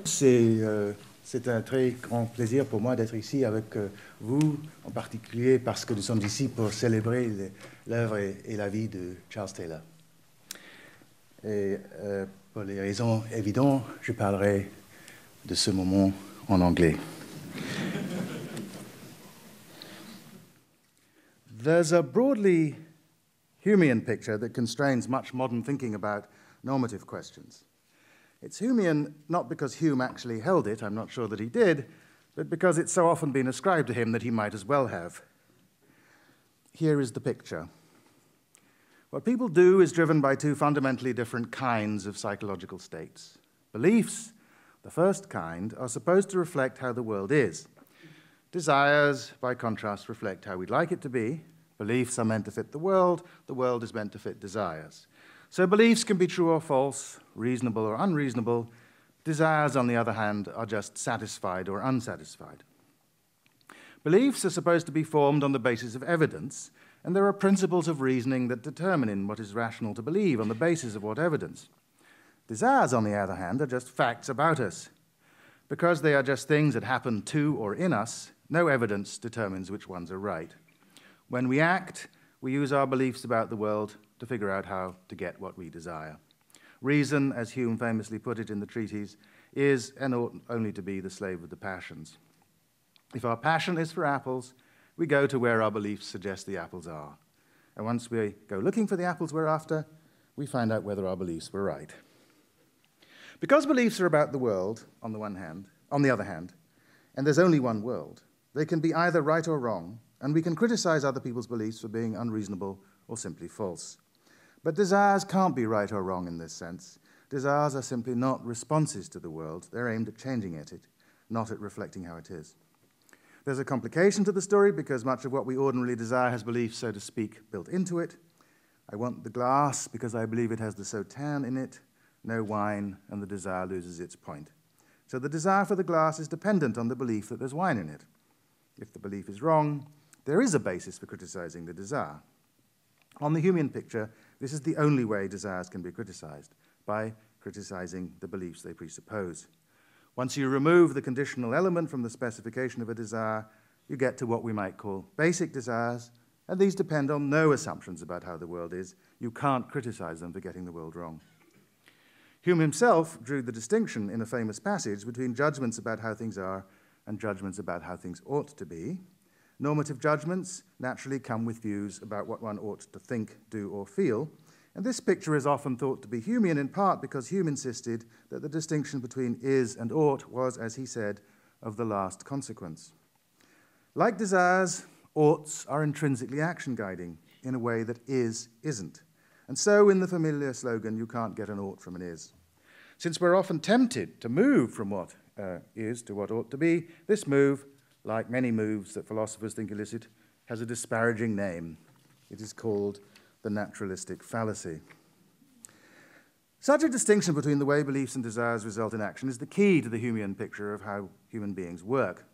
C'est un très grand plaisir pour moi d'être ici avec vous, en particulier parce que nous sommes ici pour célébrer l'œuvre et la vie de Charles Taylor. Et pour les raisons évidentes, je parlerai de ce moment en anglais. There's a broadly Humean picture that constrains much modern thinking about normative questions. It's Humean not because Hume actually held it, I'm not sure that he did, but because it's so often been ascribed to him that he might as well have. Here is the picture. What people do is driven by two fundamentally different kinds of psychological states. Beliefs, the first kind, are supposed to reflect how the world is. Desires, by contrast, reflect how we'd like it to be. Beliefs are meant to fit the world is meant to fit desires. So beliefs can be true or false, reasonable or unreasonable. Desires, on the other hand, are just satisfied or unsatisfied. Beliefs are supposed to be formed on the basis of evidence, and there are principles of reasoning that determine what is rational to believe on the basis of what evidence. Desires, on the other hand, are just facts about us. Because they are just things that happen to or in us, no evidence determines which ones are right. When we act, we use our beliefs about the world to figure out how to get what we desire. Reason, as Hume famously put it in the treatise, is and ought only to be the slave of the passions. If our passion is for apples, we go to where our beliefs suggest the apples are. And once we go looking for the apples we're after, we find out whether our beliefs were right. Because beliefs are about the world, on the other hand, and there's only one world, they can be either right or wrong, and we can criticize other people's beliefs for being unreasonable or simply false. But desires can't be right or wrong in this sense. Desires are simply not responses to the world. They're aimed at changing it, not at reflecting how it is. There's a complication to the story because much of what we ordinarily desire has beliefs, so to speak, built into it. I want the glass because I believe it has the Sauternes in it, no wine, and the desire loses its point. So the desire for the glass is dependent on the belief that there's wine in it. If the belief is wrong, there is a basis for criticizing the desire. On the Humean picture, this is the only way desires can be criticized, by criticizing the beliefs they presuppose. Once you remove the conditional element from the specification of a desire, you get to what we might call basic desires, and these depend on no assumptions about how the world is. You can't criticize them for getting the world wrong. Hume himself drew the distinction in a famous passage between judgments about how things are and judgments about how things ought to be. Normative judgments naturally come with views about what one ought to think, do, or feel, and this picture is often thought to be Humean in part because Hume insisted that the distinction between is and ought was, as he said, of the last consequence. Like desires, oughts are intrinsically action-guiding in a way that is isn't. And so in the familiar slogan, you can't get an ought from an is. Since we're often tempted to move from what is to what ought to be, this move, like many moves that philosophers think illicit, has a disparaging name. It is called the Naturalistic Fallacy. Such a distinction between the way beliefs and desires result in action is the key to the Humean picture of how human beings work.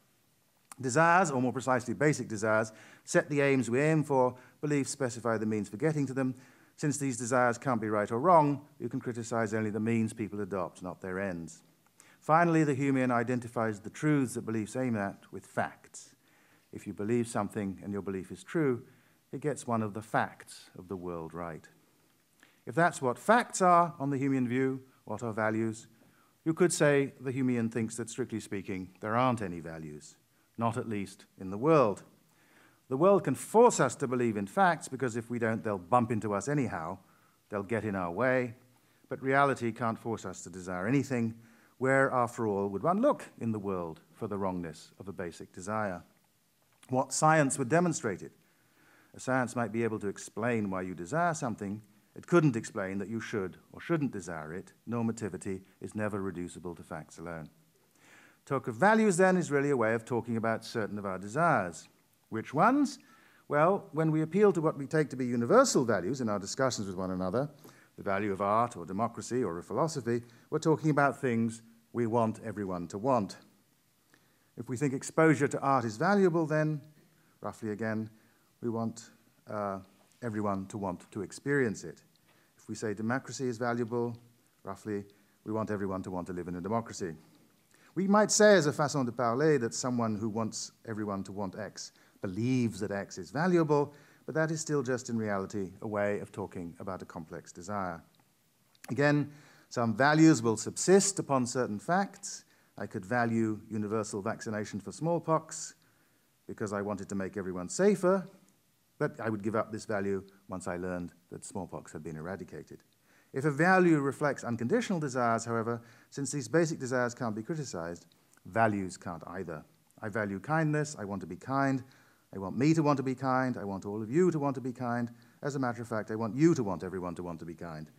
Desires, or more precisely basic desires, set the aims we aim for, beliefs specify the means for getting to them. Since these desires can't be right or wrong, you can criticize only the means people adopt, not their ends. Finally, the Humean identifies the truths that beliefs aim at with facts. If you believe something and your belief is true, it gets one of the facts of the world right. If that's what facts are on the Humean view, what are values, you could say the Humean thinks that, strictly speaking, there aren't any values, not at least in the world. The world can force us to believe in facts because if we don't, they'll bump into us anyhow, they'll get in our way, but reality can't force us to desire anything. Where, after all, would one look in the world for the wrongness of a basic desire? What science would demonstrate it? A science might be able to explain why you desire something. It couldn't explain that you should or shouldn't desire it. Normativity is never reducible to facts alone. Talk of values, then, is really a way of talking about certain of our desires. Which ones? Well, when we appeal to what we take to be universal values in our discussions with one another, the value of art or democracy or of philosophy, we're talking about things we want everyone to want. If we think exposure to art is valuable, then, roughly again, we want everyone to want to experience it. If we say democracy is valuable, roughly, we want everyone to want to live in a democracy. We might say as a façon de parler that someone who wants everyone to want X believes that X is valuable, but that is still just in reality a way of talking about a complex desire. Again, some values will subsist upon certain facts. I could value universal vaccination for smallpox because I wanted to make everyone safer, but I would give up this value once I learned that smallpox had been eradicated. If a value reflects unconditional desires, however, since these basic desires can't be criticized, values can't either. I value kindness, I want to be kind, I want me to want to be kind, I want all of you to want to be kind. As a matter of fact, I want you to want everyone to want to be kind.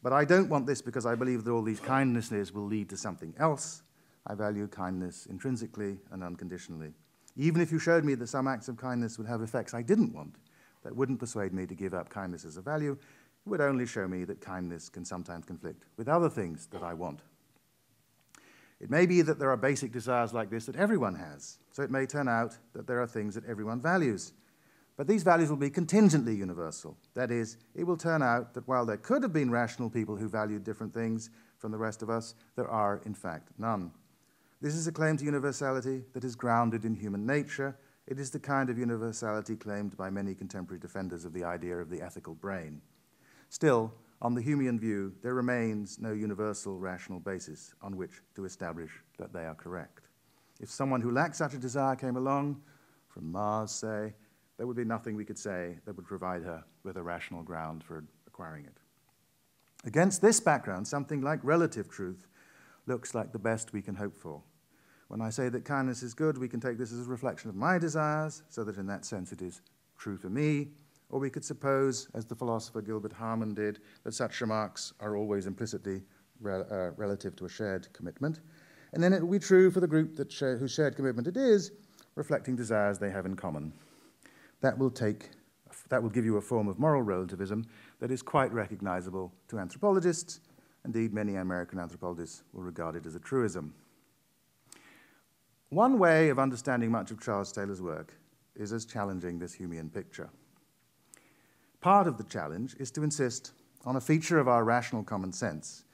But I don't want this because I believe that all these kindnesses will lead to something else. I value kindness intrinsically and unconditionally. Even if you showed me that some acts of kindness would have effects I didn't want, that wouldn't persuade me to give up kindness as a value. It would only show me that kindness can sometimes conflict with other things that I want. It may be that there are basic desires like this that everyone has, so it may turn out that there are things that everyone values. But these values will be contingently universal. That is, it will turn out that while there could have been rational people who valued different things from the rest of us, there are, in fact, none. This is a claim to universality that is grounded in human nature. It is the kind of universality claimed by many contemporary defenders of the idea of the ethical brain. Still, on the Humean view, there remains no universal rational basis on which to establish that they are correct. If someone who lacked such a desire came along, from Mars, say, there would be nothing we could say that would provide her with a rational ground for acquiring it. Against this background, something like relative truth looks like the best we can hope for. When I say that kindness is good, we can take this as a reflection of my desires, so that in that sense it is true for me. Or we could suppose, as the philosopher Gilbert Harman did, that such remarks are always implicitly relative to a shared commitment. And then it will be true for the group whose shared commitment it is, reflecting desires they have in common. That will give you a form of moral relativism that is quite recognizable to anthropologists. Indeed, many American anthropologists will regard it as a truism. One way of understanding much of Charles Taylor's work is as challenging this Humean picture. Part of the challenge is to insist on a feature of our rational common sense,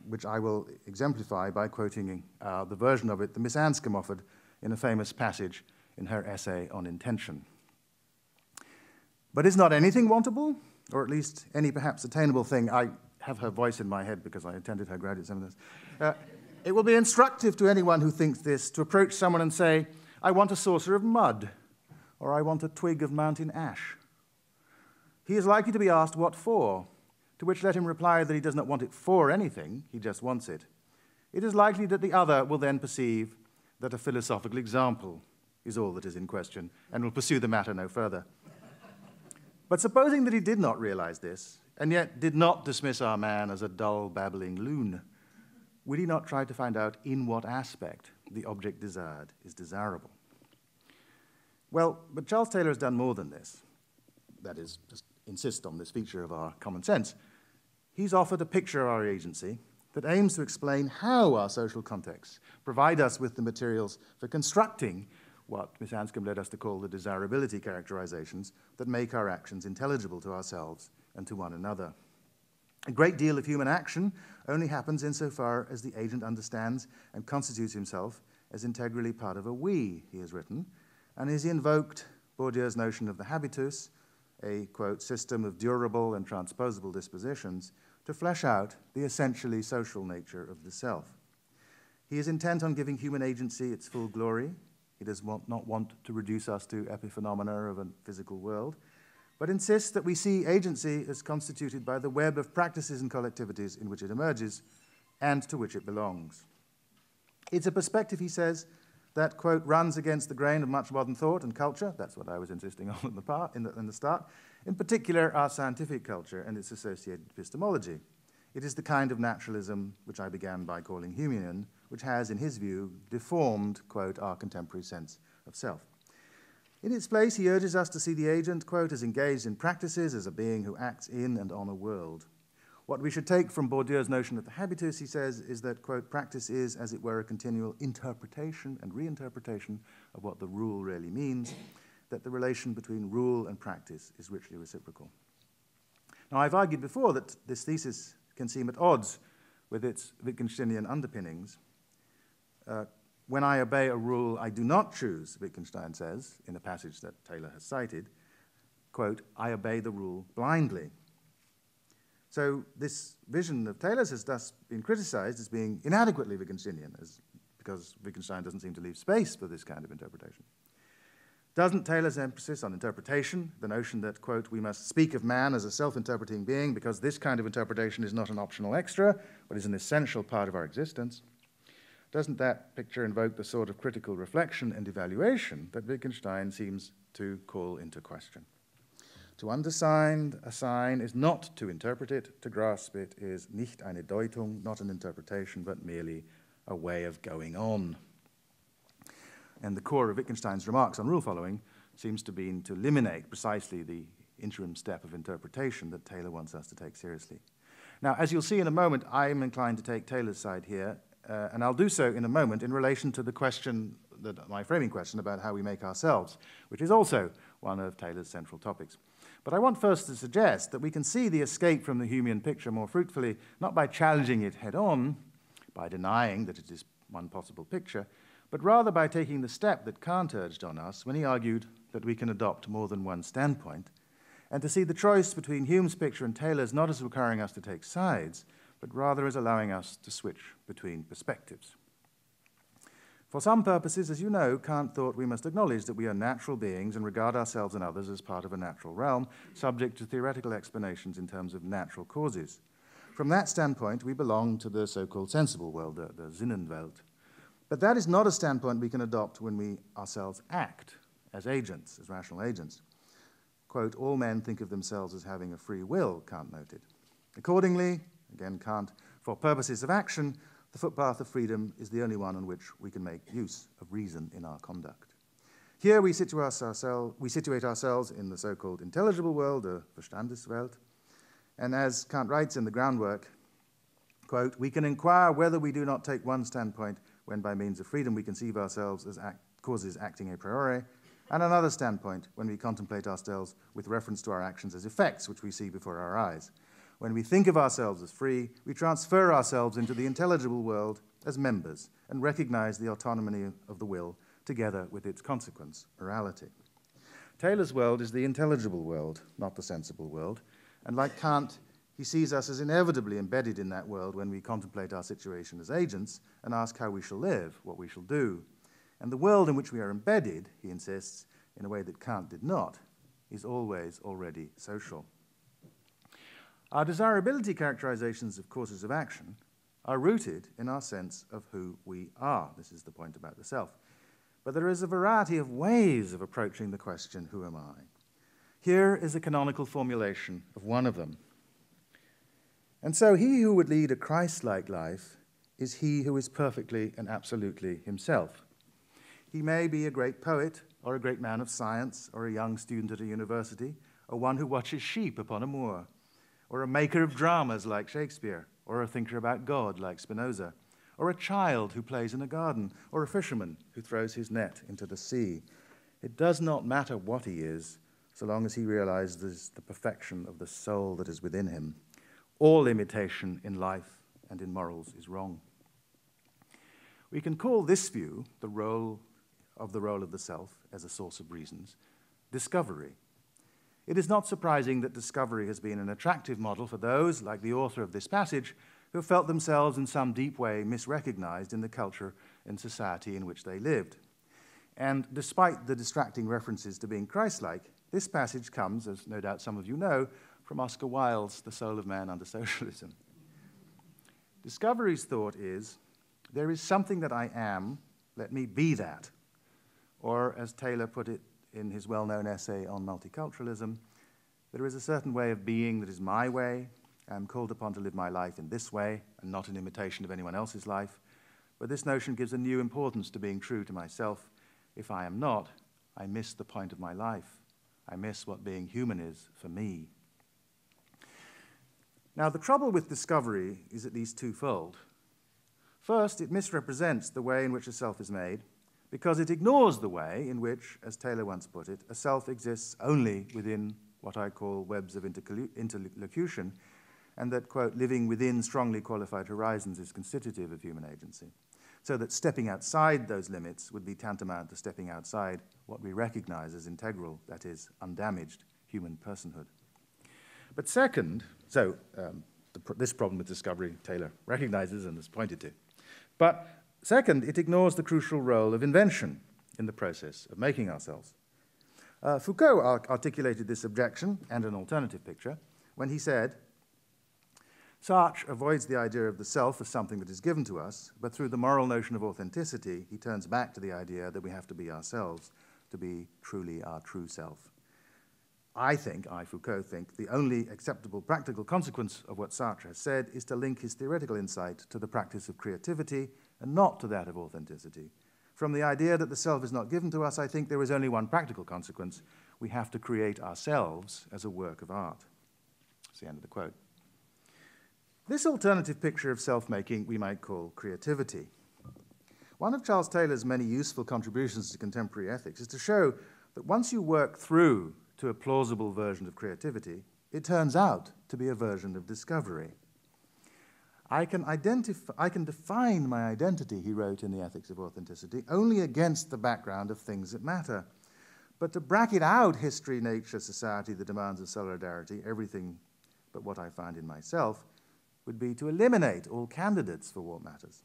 which I will exemplify by quoting the version of it that Miss Anscombe offered in a famous passage in her essay on intention. But is not anything wantable, or at least any perhaps attainable thing? I have her voice in my head because I attended her graduate seminars. It will be instructive to anyone who thinks this to approach someone and say, I want a saucer of mud, or I want a twig of mountain ash. He is likely to be asked what for, to which let him reply that he does not want it for anything, he just wants it. It is likely that the other will then perceive that a philosophical example is all that is in question, and will pursue the matter no further. But supposing that he did not realize this, and yet did not dismiss our man as a dull, babbling loon, would he not try to find out in what aspect the object desired is desirable? Well, but Charles Taylor has done more than this. That is, just insist on this feature of our common sense. He's offered a picture of our agency that aims to explain how our social contexts provide us with the materials for constructing what Miss Anscombe led us to call the desirability characterizations that make our actions intelligible to ourselves and to one another. A great deal of human action only happens insofar as the agent understands and constitutes himself as integrally part of a we, he has written, and has invoked Bourdieu's notion of the habitus, a, quote, system of durable and transposable dispositions, to flesh out the essentially social nature of the self. He is intent on giving human agency its full glory. He does not want to reduce us to epiphenomena of a physical world, but insists that we see agency as constituted by the web of practices and collectivities in which it emerges and to which it belongs. It's a perspective, he says, that, quote, runs against the grain of much modern thought and culture. That's what I was insisting on in the start. In particular, our scientific culture and its associated epistemology. It is the kind of naturalism which I began by calling Humean, which has, in his view, deformed, quote, our contemporary sense of self. In its place, he urges us to see the agent, quote, as engaged in practices, as a being who acts in and on a world. What we should take from Bourdieu's notion of the habitus, he says, is that, quote, practice is, as it were, a continual interpretation and reinterpretation of what the rule really means, that the relation between rule and practice is richly reciprocal. Now, I've argued before that this thesis can seem at odds with its Wittgensteinian underpinnings, When I obey a rule I do not choose, Wittgenstein says, in a passage that Taylor has cited, quote, I obey the rule blindly. So this vision of Taylor's has thus been criticized as being inadequately Wittgensteinian, because Wittgenstein doesn't seem to leave space for this kind of interpretation. Doesn't Taylor's emphasis on interpretation, the notion that, quote, we must speak of man as a self-interpreting being because this kind of interpretation is not an optional extra, but is an essential part of our existence, doesn't that picture invoke the sort of critical reflection and evaluation that Wittgenstein seems to call into question? To understand a sign is not to interpret it, to grasp it is nicht eine Deutung, not an interpretation, but merely a way of going on. And the core of Wittgenstein's remarks on rule following seems to be to eliminate precisely the interim step of interpretation that Taylor wants us to take seriously. Now, as you'll see in a moment, I'm inclined to take Taylor's side here, and I'll do so in a moment in relation to the question, my framing question about how we make ourselves, which is also one of Taylor's central topics. But I want first to suggest that we can see the escape from the Humean picture more fruitfully, not by challenging it head-on, by denying that it is one possible picture, but rather by taking the step that Kant urged on us when he argued that we can adopt more than one standpoint, and to see the choice between Hume's picture and Taylor's not as requiring us to take sides, but rather as allowing us to switch between perspectives. For some purposes, as you know, Kant thought we must acknowledge that we are natural beings and regard ourselves and others as part of a natural realm, subject to theoretical explanations in terms of natural causes. From that standpoint, we belong to the so-called sensible world, the Sinnenwelt. But that is not a standpoint we can adopt when we ourselves act as agents, as rational agents. Quote, all men think of themselves as having a free will, Kant noted. Accordingly, again Kant, for purposes of action, the footpath of freedom is the only one on which we can make use of reason in our conduct. Here we situate ourselves in the so-called intelligible world, the Verstandeswelt, and as Kant writes in the groundwork, quote, we can inquire whether we do not take one standpoint when by means of freedom we conceive ourselves as causes acting a priori, and another standpoint when we contemplate ourselves with reference to our actions as effects which we see before our eyes. When we think of ourselves as free, we transfer ourselves into the intelligible world as members and recognize the autonomy of the will together with its consequence, morality. Taylor's world is the intelligible world, not the sensible world, and like Kant, he sees us as inevitably embedded in that world when we contemplate our situation as agents and ask how we shall live, what we shall do. And the world in which we are embedded, he insists, in a way that Kant did not, is always already social. Our desirability characterizations of courses of action are rooted in our sense of who we are. This is the point about the self. But there is a variety of ways of approaching the question, who am I? Here is a canonical formulation of one of them. And so he who would lead a Christ-like life is he who is perfectly and absolutely himself. He may be a great poet, or a great man of science, or a young student at a university, or one who watches sheep upon a moor, or a maker of dramas like Shakespeare, or a thinker about God like Spinoza, or a child who plays in a garden, or a fisherman who throws his net into the sea. It does not matter what he is, so long as he realizes the perfection of the soul that is within him. All imitation in life and in morals is wrong. We can call this view, the role of the self as a source of reasons, discovery. It is not surprising that discovery has been an attractive model for those, like the author of this passage, who felt themselves in some deep way misrecognized in the culture and society in which they lived. And despite the distracting references to being Christ-like, this passage comes, as no doubt some of you know, from Oscar Wilde's The Soul of Man Under Socialism. Discovery's thought is, there is something that I am, let me be that. Or, as Taylor put it in his well-known essay on multiculturalism, there is a certain way of being that is my way. I am called upon to live my life in this way and not in imitation of anyone else's life. But this notion gives a new importance to being true to myself. If I am not, I miss the point of my life. I miss what being human is for me. Now, the trouble with discovery is at least twofold. First, it misrepresents the way in which a self is made, because it ignores the way in which, as Taylor once put it, a self exists only within what I call webs of interlocution, and that, quote, living within strongly qualified horizons is constitutive of human agency. so that stepping outside those limits would be tantamount to stepping outside what we recognize as integral, that is, undamaged human personhood. But second, this problem with discovery Taylor recognizes and has pointed to. But second, it ignores the crucial role of invention in the process of making ourselves. Foucault articulated this objection and an alternative picture when he said, Sartre avoids the idea of the self as something that is given to us, but through the moral notion of authenticity, he turns back to the idea that we have to be ourselves to be truly our true self. Foucault, think, the only acceptable practical consequence of what Sartre has said is to link his theoretical insight to the practice of creativity and not to that of authenticity. From the idea that the self is not given to us, I think there is only one practical consequence. We have to create ourselves as a work of art. That's the end of the quote. This alternative picture of self-making we might call creativity. One of Charles Taylor's many useful contributions to contemporary ethics is to show that once you work through to a plausible version of creativity, it turns out to be a version of discovery. I can define my identity, he wrote in The Ethics of Authenticity, only against the background of things that matter. But to bracket out history, nature, society, the demands of solidarity, everything but what I find in myself, would be to eliminate all candidates for what matters.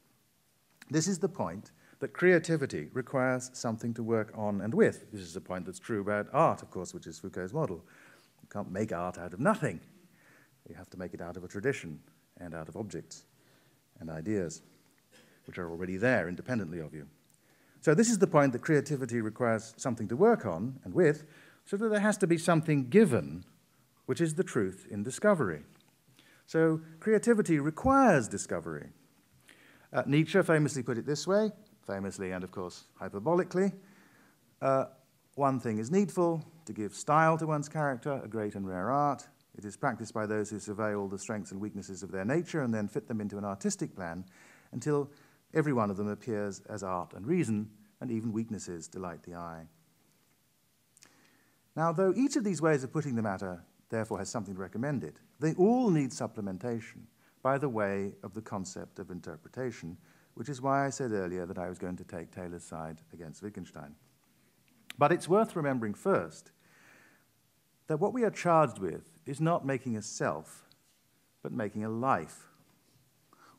This is the point that creativity requires something to work on and with. This is a point that's true about art, of course, which is Foucault's model. You can't make art out of nothing. You have to make it out of a tradition and out of objects and ideas, which are already there independently of you. So this is the point that creativity requires something to work on and with, so that there has to be something given, which is the truth in discovery. So creativity requires discovery. Nietzsche famously put it this way, famously and of course hyperbolically, one thing is needful, to give style to one's character, a great and rare art. It is practiced by those who survey all the strengths and weaknesses of their nature and then fit them into an artistic plan until every one of them appears as art and reason, and even weaknesses delight the eye. Now, though each of these ways of putting the matter therefore has something to recommend it, they all need supplementation by the way of the concept of interpretation, which is why I said earlier that I was going to take Taylor's side against Wittgenstein. But it's worth remembering first that what we are charged with is not making a self, but making a life.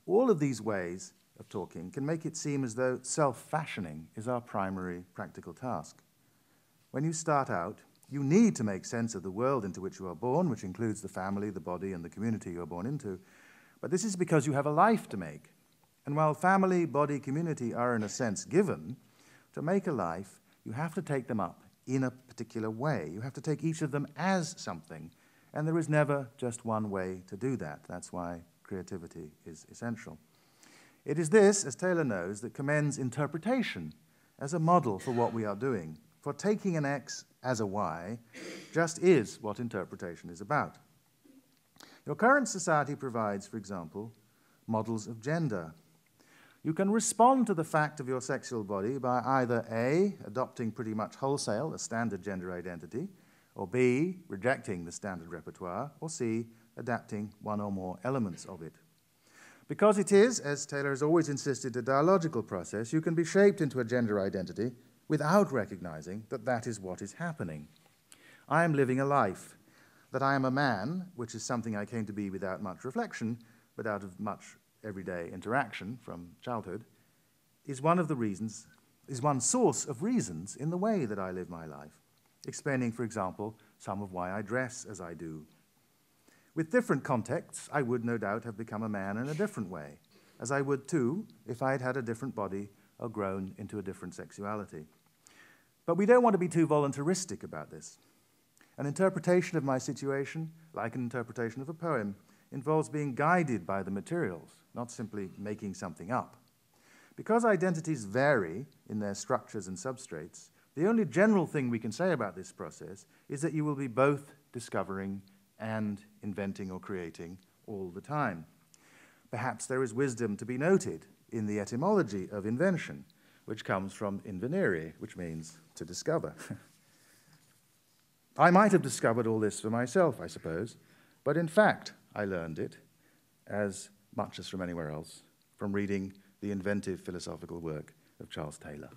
All of these ways of talking can make it seem as though self-fashioning is our primary practical task. When you start out, you need to make sense of the world into which you are born, which includes the family, the body, and the community you are born into. But this is because you have a life to make. And while family, body, community are in a sense given, to make a life, you have to take them up in a particular way. You have to take each of them as something. And there is never just one way to do that. That's why creativity is essential. It is this, as Taylor knows, that commends interpretation as a model for what we are doing. For taking an X as a Y just is what interpretation is about. Your current society provides, for example, models of gender. You can respond to the fact of your sexual body by either A, adopting pretty much wholesale a standard gender identity, or B, rejecting the standard repertoire, or C, adapting one or more elements of it. Because it is, as Taylor has always insisted, a dialogical process, you can be shaped into a gender identity without recognizing that that is what is happening. I am living a life. That I am a man, which is something I came to be without much reflection, but out of much everyday interaction from childhood, is one source of reasons in the way that I live my life, explaining, for example, some of why I dress as I do. With different contexts, I would no doubt have become a man in a different way, as I would too if I had had a different body or grown into a different sexuality. But we don't want to be too voluntaristic about this. An interpretation of my situation, like an interpretation of a poem, involves being guided by the materials, not simply making something up. Because identities vary in their structures and substrates, the only general thing we can say about this process is that you will be both discovering and inventing or creating all the time. Perhaps there is wisdom to be noted in the etymology of invention, which comes from invenire, which means to discover. I might have discovered all this for myself, I suppose, but in fact, I learned it, as much as from anywhere else, from reading the inventive philosophical work of Charles Taylor.